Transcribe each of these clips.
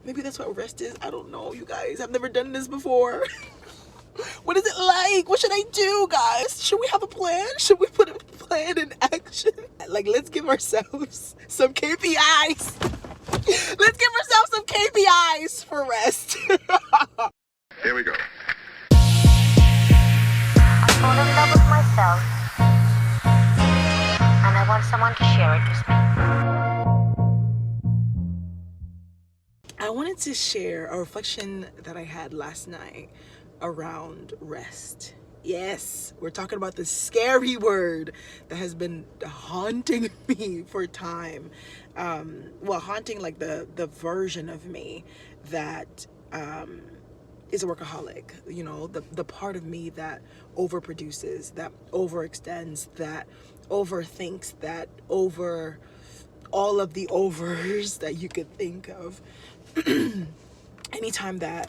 Maybe that's what rest is. I don't know, you guys. I've never done this before. What is it like? What should I do, guys? Should we have a plan? Should we put a plan in action? Like, let's give ourselves some KPIs. Let's give ourselves some KPIs for rest. Here we go. I fall in love with myself, and I want someone to share it with me. I wanted to share a reflection that I had last night around rest. Yes, we're talking about this scary word that has been haunting me for time. Haunting like the version of me that is a workaholic, you know, the part of me that overproduces, that overextends, that overthinks, that over all of the overs that you could think of. Anytime that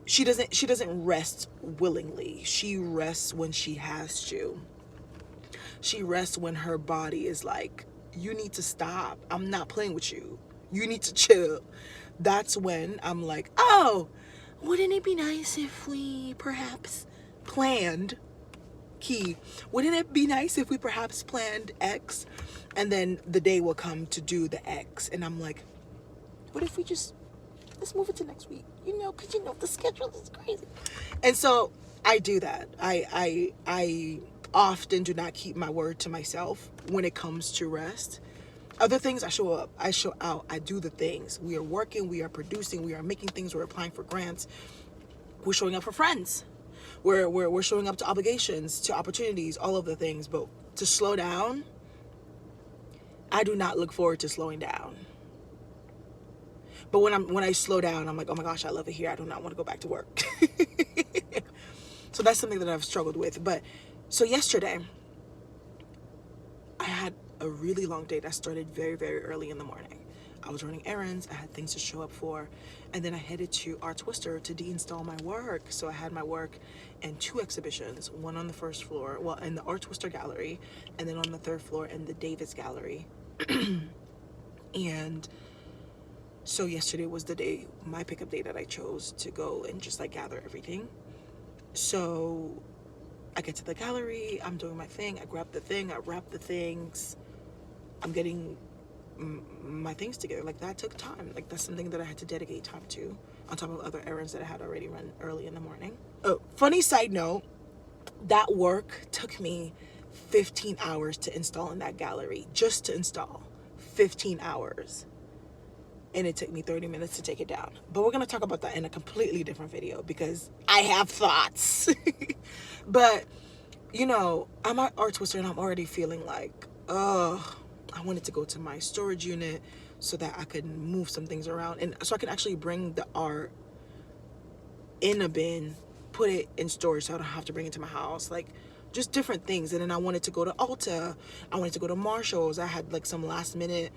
she doesn't rest willingly. She rests when she has to. She rests when her body is like, you need to stop. I'm not playing with you. You need to chill. That's when I'm like, oh, wouldn't it be nice if we perhaps planned, wouldn't it be nice if we perhaps planned X? And then the day will come to do the X. And I'm like, what if we just, let's move it to next week, you know, because you know the schedule is crazy. And so I do that. I often do not keep my word to myself when it comes to rest. Other things, I show up, I show out, I do the things. We are working, we are producing, we are making things, we're applying for grants, we're showing up for friends, we're showing up to obligations, to opportunities, all of the things. But to slow down, I do not look forward to slowing down. But when I slow down, I'm like, oh my gosh, I love it here. I do not want to go back to work. So that's something that I've struggled with. But so yesterday, I had a really long day that started very, very early in the morning. I was running errands. I had things to show up for. And then I headed to Art Twister to deinstall my work. So I had my work in 2 exhibitions, one on the first floor, well, in the Art Twister gallery, and then on the 3rd floor in the Davis gallery. And so yesterday was the day, my pickup day, that I chose to go and just like gather everything. So I get to the gallery, I'm doing my thing, I grab the thing, I wrap the things, I'm getting my things together. Like, that took time. Like, that's something that I had to dedicate time to, on top of other errands that I had already run early in the morning. Oh, funny side note, that work took me 15 hours to install in that gallery, just to install. 15 hours. And it took me 30 minutes to take it down. But we're going to talk about that in a completely different video because I have thoughts. But, you know, I'm at Art Twister and I'm already feeling like, I wanted to go to my storage unit so that I could move some things around. And so I can actually bring the art in a bin, put it in storage so I don't have to bring it to my house. Like, just different things. And then I wanted to go to Ulta. I wanted to go to Marshall's. I had like some last minute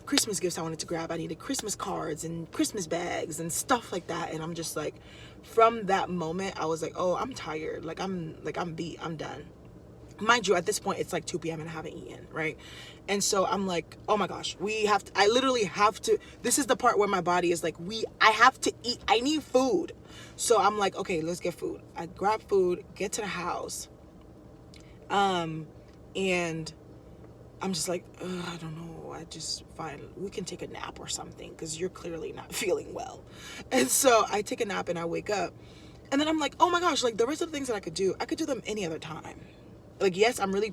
Christmas gifts I wanted to grab. I needed Christmas cards and Christmas bags and stuff like that. And I'm just like, from that moment, I was like, oh, I'm tired. I'm beat. I'm done. Mind you, at this point, it's like 2 p.m. and I haven't eaten, right? And so I'm like, oh my gosh, I literally have to, this is the part where my body is like, I have to eat. I need food. So I'm like, okay, let's get food. I grab food, get to the house. And I'm just like, I don't know. I just find we can take a nap or something because you're clearly not feeling well. And so I take a nap and I wake up. And then I'm like, oh my gosh, like the rest of the things that I could do them any other time. Like, yes, I'm really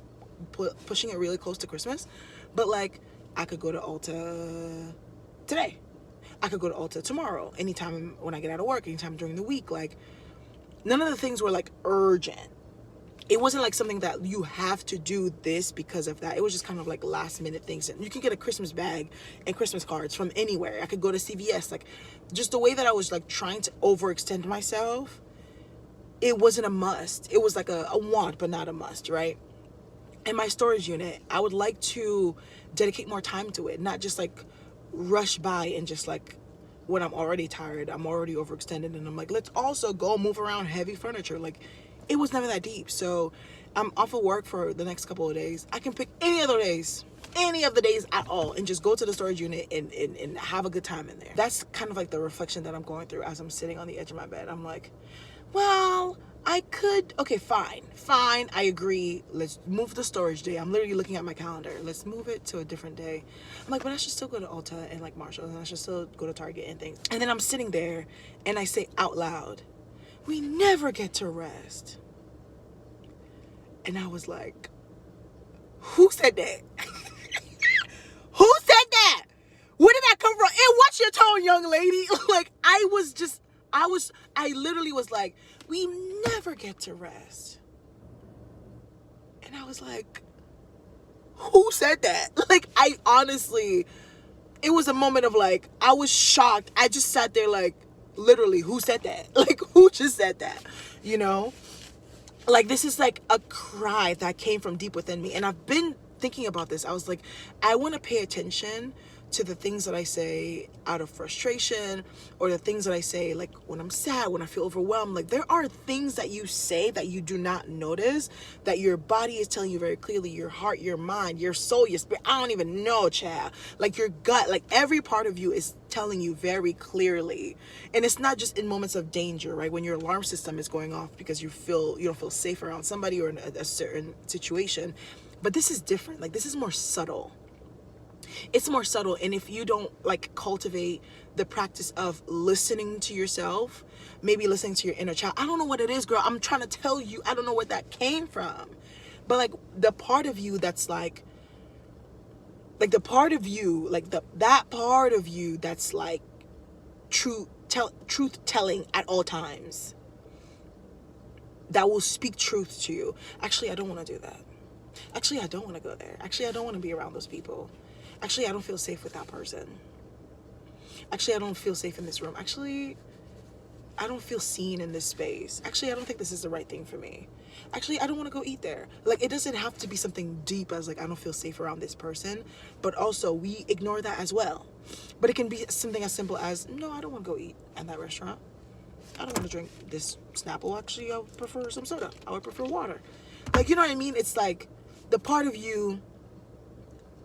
pushing it really close to Christmas. But like, I could go to Ulta today. I could go to Ulta tomorrow. Anytime when I get out of work, anytime during the week. Like, none of the things were like urgent. It wasn't like something that you have to do this because of that. It was just kind of like last minute things. And you can get a Christmas bag and Christmas cards from anywhere. I could go to CVS. Like, just the way that I was like trying to overextend myself, it wasn't a must. It was like a want, but not a must, right? In my storage unit, I would like to dedicate more time to it, not just like rush by and just like, when I'm already tired, I'm already overextended, and I'm like, let's also go move around heavy furniture. Like, it was never that deep. So I'm off of work for the next couple of days. I can pick any other days any of the days at all and just go to the storage unit and have a good time in there. That's kind of like the reflection that I'm going through as I'm sitting on the edge of my bed. I'm like, well, I could, okay, fine, I agree. Let's move the storage day. I'm literally looking at my calendar. Let's move it to a different day. I'm like, but I should still go to Ulta and like Marshalls, and I should still go to Target and things. And then I'm sitting there and I say out loud, we never get to rest. And I was like, who said that? Who said that? Where did that come from? And watch your tone, young lady. Like, I literally was like, we never get to rest. And I was like, who said that? Like, I honestly, it was a moment of like, I was shocked. I just sat there like, literally, who said that? Like, who just said that? You know? Like, this is like a cry that came from deep within me. And I've been thinking about this. I was like, I want to pay attention to the things that I say out of frustration, or the things that I say like when I'm sad, when I feel overwhelmed. Like, there are things that you say that you do not notice, that your body is telling you very clearly, your heart, your mind, your soul, your spirit, I don't even know, child. Like, your gut, like every part of you is telling you very clearly. And it's not just in moments of danger, right? When your alarm system is going off because you don't feel safe around somebody or in a certain situation. But this is different. Like, this is more subtle. It's more subtle. And if you don't like cultivate the practice of listening to yourself, maybe listening to your inner child, I don't know what it is, girl. I'm trying to tell you, I don't know where that came from. But like the part of you that's like the part of you, like that part of you that's like truth telling at all times, that will speak truth to you. Actually, I don't want to do that. Actually, I don't want to go there. Actually, I don't want to be around those people. Actually, I don't feel safe with that person. Actually, I don't feel safe in this room. Actually, I don't feel seen in this space. Actually, I don't think this is the right thing for me. Actually, I don't want to go eat there. Like, it doesn't have to be something deep as like, I don't feel safe around this person. But also, we ignore that as well. But it can be something as simple as, no, I don't want to go eat at that restaurant. I don't want to drink this Snapple. Actually, I would prefer some soda. I would prefer water. Like, you know what I mean? It's like the part of you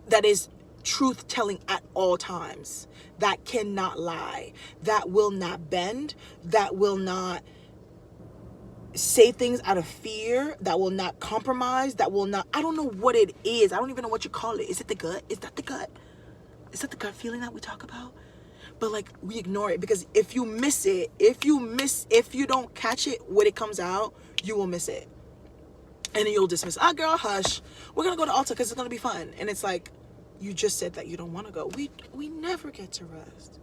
that is truth telling at all times, that cannot lie, that will not bend, that will not say things out of fear, that will not compromise, that will not, I don't know what it is. I don't even know what you call it. Is it the gut? Is that the gut? Is that the gut feeling that we talk about? But like, we ignore it because if you miss it, if you don't catch it when it comes out, you will miss it. And then you'll dismiss, girl, hush. We're going to go to Ulta because it's going to be fun. And it's like, you just said that you don't want to go. We never get to rest.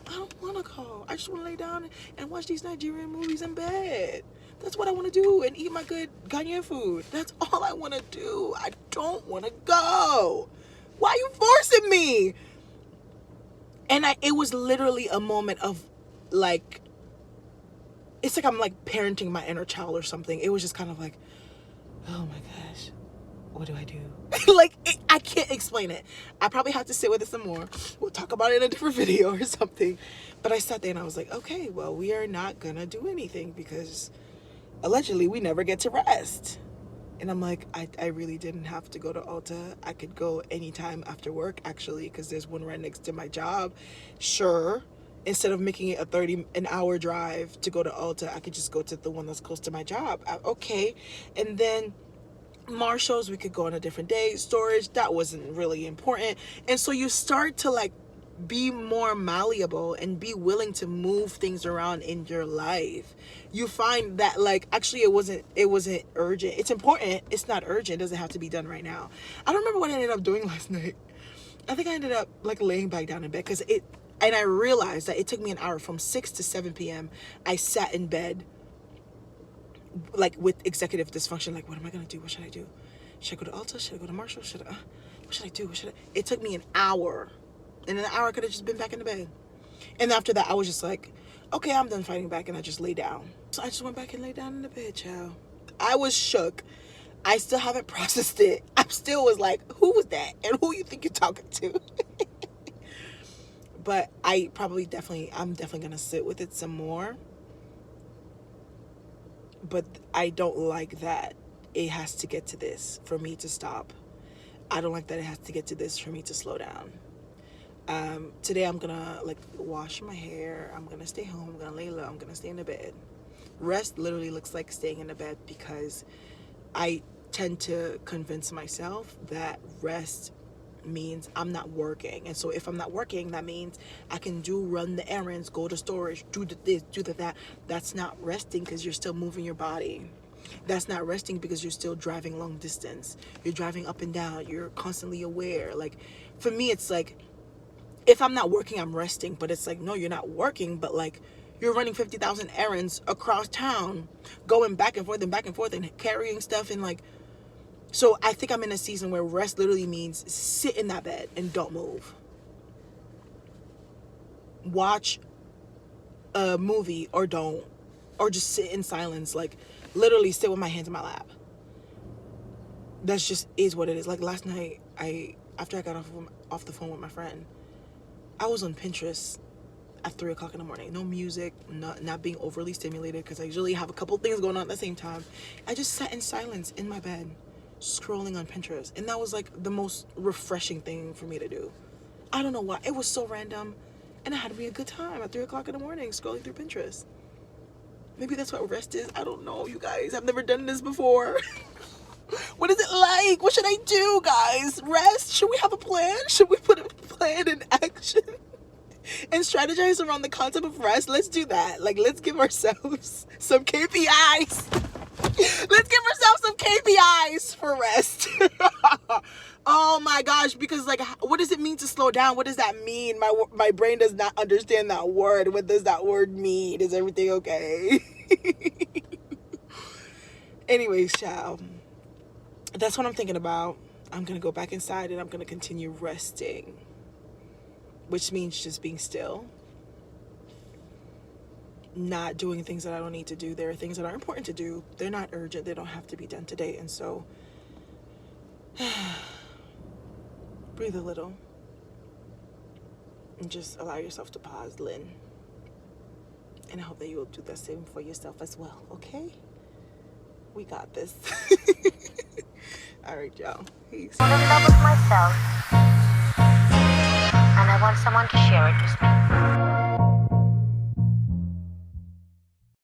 I don't want to go. I just want to lay down and watch these Nigerian movies in bed. That's what I want to do, and eat my good Ghanaian food. That's all I want to do. I don't want to go. Why are you forcing me? And it was literally a moment of like, it's like I'm like parenting my inner child or something. It was just kind of like, oh my gosh, what do I do? Like, I can't explain it. I probably have to sit with it some more. We'll talk about it in a different video or something. But I sat there and I was like, okay, well, we are not gonna do anything because allegedly we never get to rest. And I'm like, I really didn't have to go to Ulta. I could go anytime after work, actually, because there's one right next to my job. Sure, instead of making it an hour drive to go to Ulta, I could just go to the one that's close to my job. Okay. And then Marshalls, we could go on a different day. Storage, that wasn't really important. And so you start to like be more malleable and be willing to move things around in your life. You find that like, actually it wasn't urgent. It's important. It's not urgent. It doesn't have to be done right now. I don't remember what I ended up doing last night. I think I ended up like laying back down in bed and I realized that it took me an hour from 6 to 7 p.m. I sat in bed like with executive dysfunction. Like, what am I going to do? What should I do? Should I go to Ulta? Should I go to Marshall? What should I do? It took me an hour. And in an hour, I could have just been back in the bed. And after that, I was just like, okay, I'm done fighting back. And I just lay down. So I just went back and lay down in the bed, child. I was shook. I still haven't processed it. I still was like, who was that? And who you think you're talking to? But I'm definitely going to sit with it some more. But I don't like that it has to get to this for me to stop. I don't like that it has to get to this for me to slow down. Today I'm gonna like wash my hair. I'm gonna stay home. I'm gonna lay low. I'm gonna stay in the bed. Rest literally looks like staying in the bed because I tend to convince myself that rest means I'm not working. And so if I'm not working, that means I can run the errands, go to storage, do the this, do the that. That's not resting because you're still moving your body. That's not resting because you're still driving long distance. You're driving up and down. You're constantly aware. Like for me, it's like if I'm not working, I'm resting. But it's like, no, you're not working, but like you're running 50,000 errands across town, going back and forth and carrying stuff and like, so I think I'm in a season where rest literally means sit in that bed and don't move. Watch a movie or don't. Or just sit in silence. Like literally sit with my hands in my lap. That's just is what it is. Like last night, after I got off the phone with my friend, I was on Pinterest at 3 o'clock in the morning. No music, not being overly stimulated because I usually have a couple things going on at the same time. I just sat in silence in my bed, scrolling on Pinterest. And that was like the most refreshing thing for me to do. I don't know why. It was so random. And I had to be a good time at 3 o'clock in the morning scrolling through Pinterest. Maybe that's what rest is. I don't know, you guys. I've never done this before. What is it like? What should I do, guys? Rest? Should we have a plan? Should we put a plan in action and strategize around the concept of rest? Let's do that. Like, let's give ourselves some KPIs. Let's give ourselves some KPIs for rest. Oh my gosh, because like, what does it mean to slow down? What does that mean? My brain does not understand that word. What does that word mean? Is everything okay? Anyways, child, that's what I'm thinking about. I'm gonna go back inside and I'm gonna continue resting, which means just being still, not doing things that I don't need to do. There are things that are important to do. They're not urgent. They don't have to be done today. And so breathe a little and just allow yourself to pause, Lynn. And I hope that you will do the same for yourself as well, okay? We got this. All right, y'all. Peace. I'm in love with myself, and I want someone to share it with me.